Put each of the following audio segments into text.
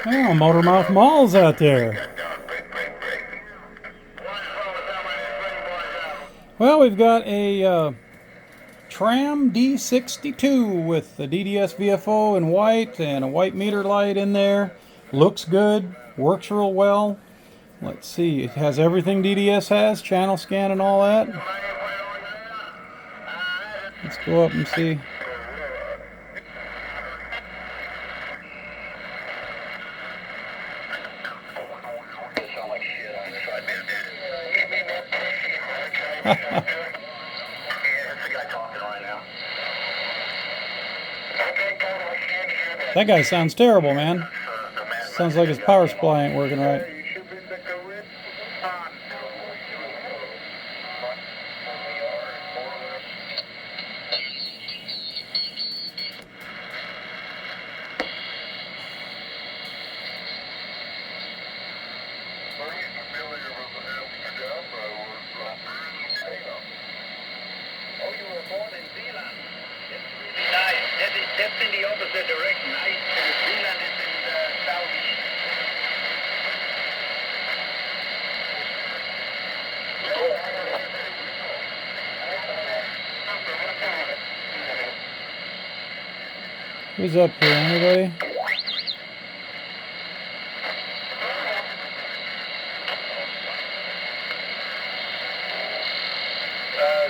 Oh, Motormouth Mall's out there. Well, we've got a Tram D62 with the DDS VFO in white and a white meter light in there. Looks good, works real well. Let's see, it has everything DDS has, channel scan and all that. Let's go up and see. That guy sounds terrible, man. Sounds like his power supply ain't working right. That's in the opposite direction. Zealand is in the southeast. Who's up here? Anybody?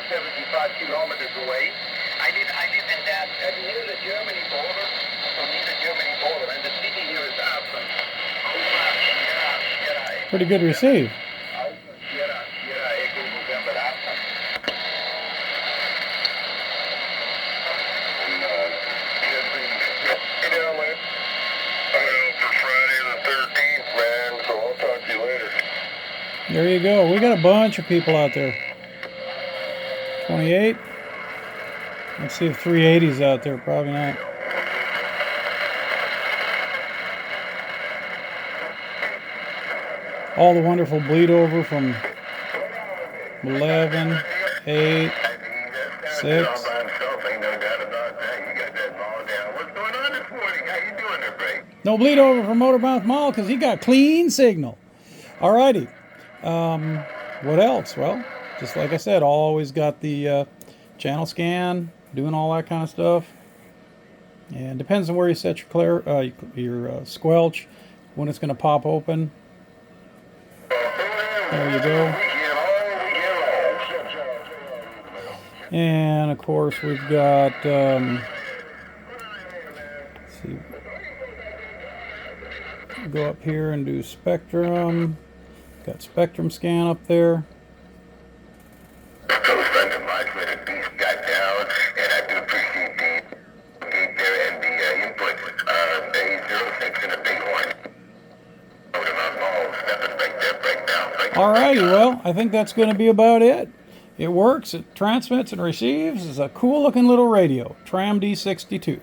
75 kilometers away. I live in that near the Germany border. Near the Germany border, and the city here is Aachen. Pretty good receive. There you go. We got a bunch of people out there. 28. Let's see if 380's out there. Probably not. All the wonderful bleed over from 11, 8, 6. No bleed over from Motormouth Mall because he got clean signal. Alrighty. What else? Well, just like I said, always got the channel scan, doing all that kind of stuff. And depends on where you set your squelch, when it's going to pop open. There you go. And of course we've got, let's see, go up here and do spectrum. Got spectrum scan up there. Alrighty, well, I think that's going to be about it. It works, it transmits and receives. It's a cool looking little radio, Tram D62.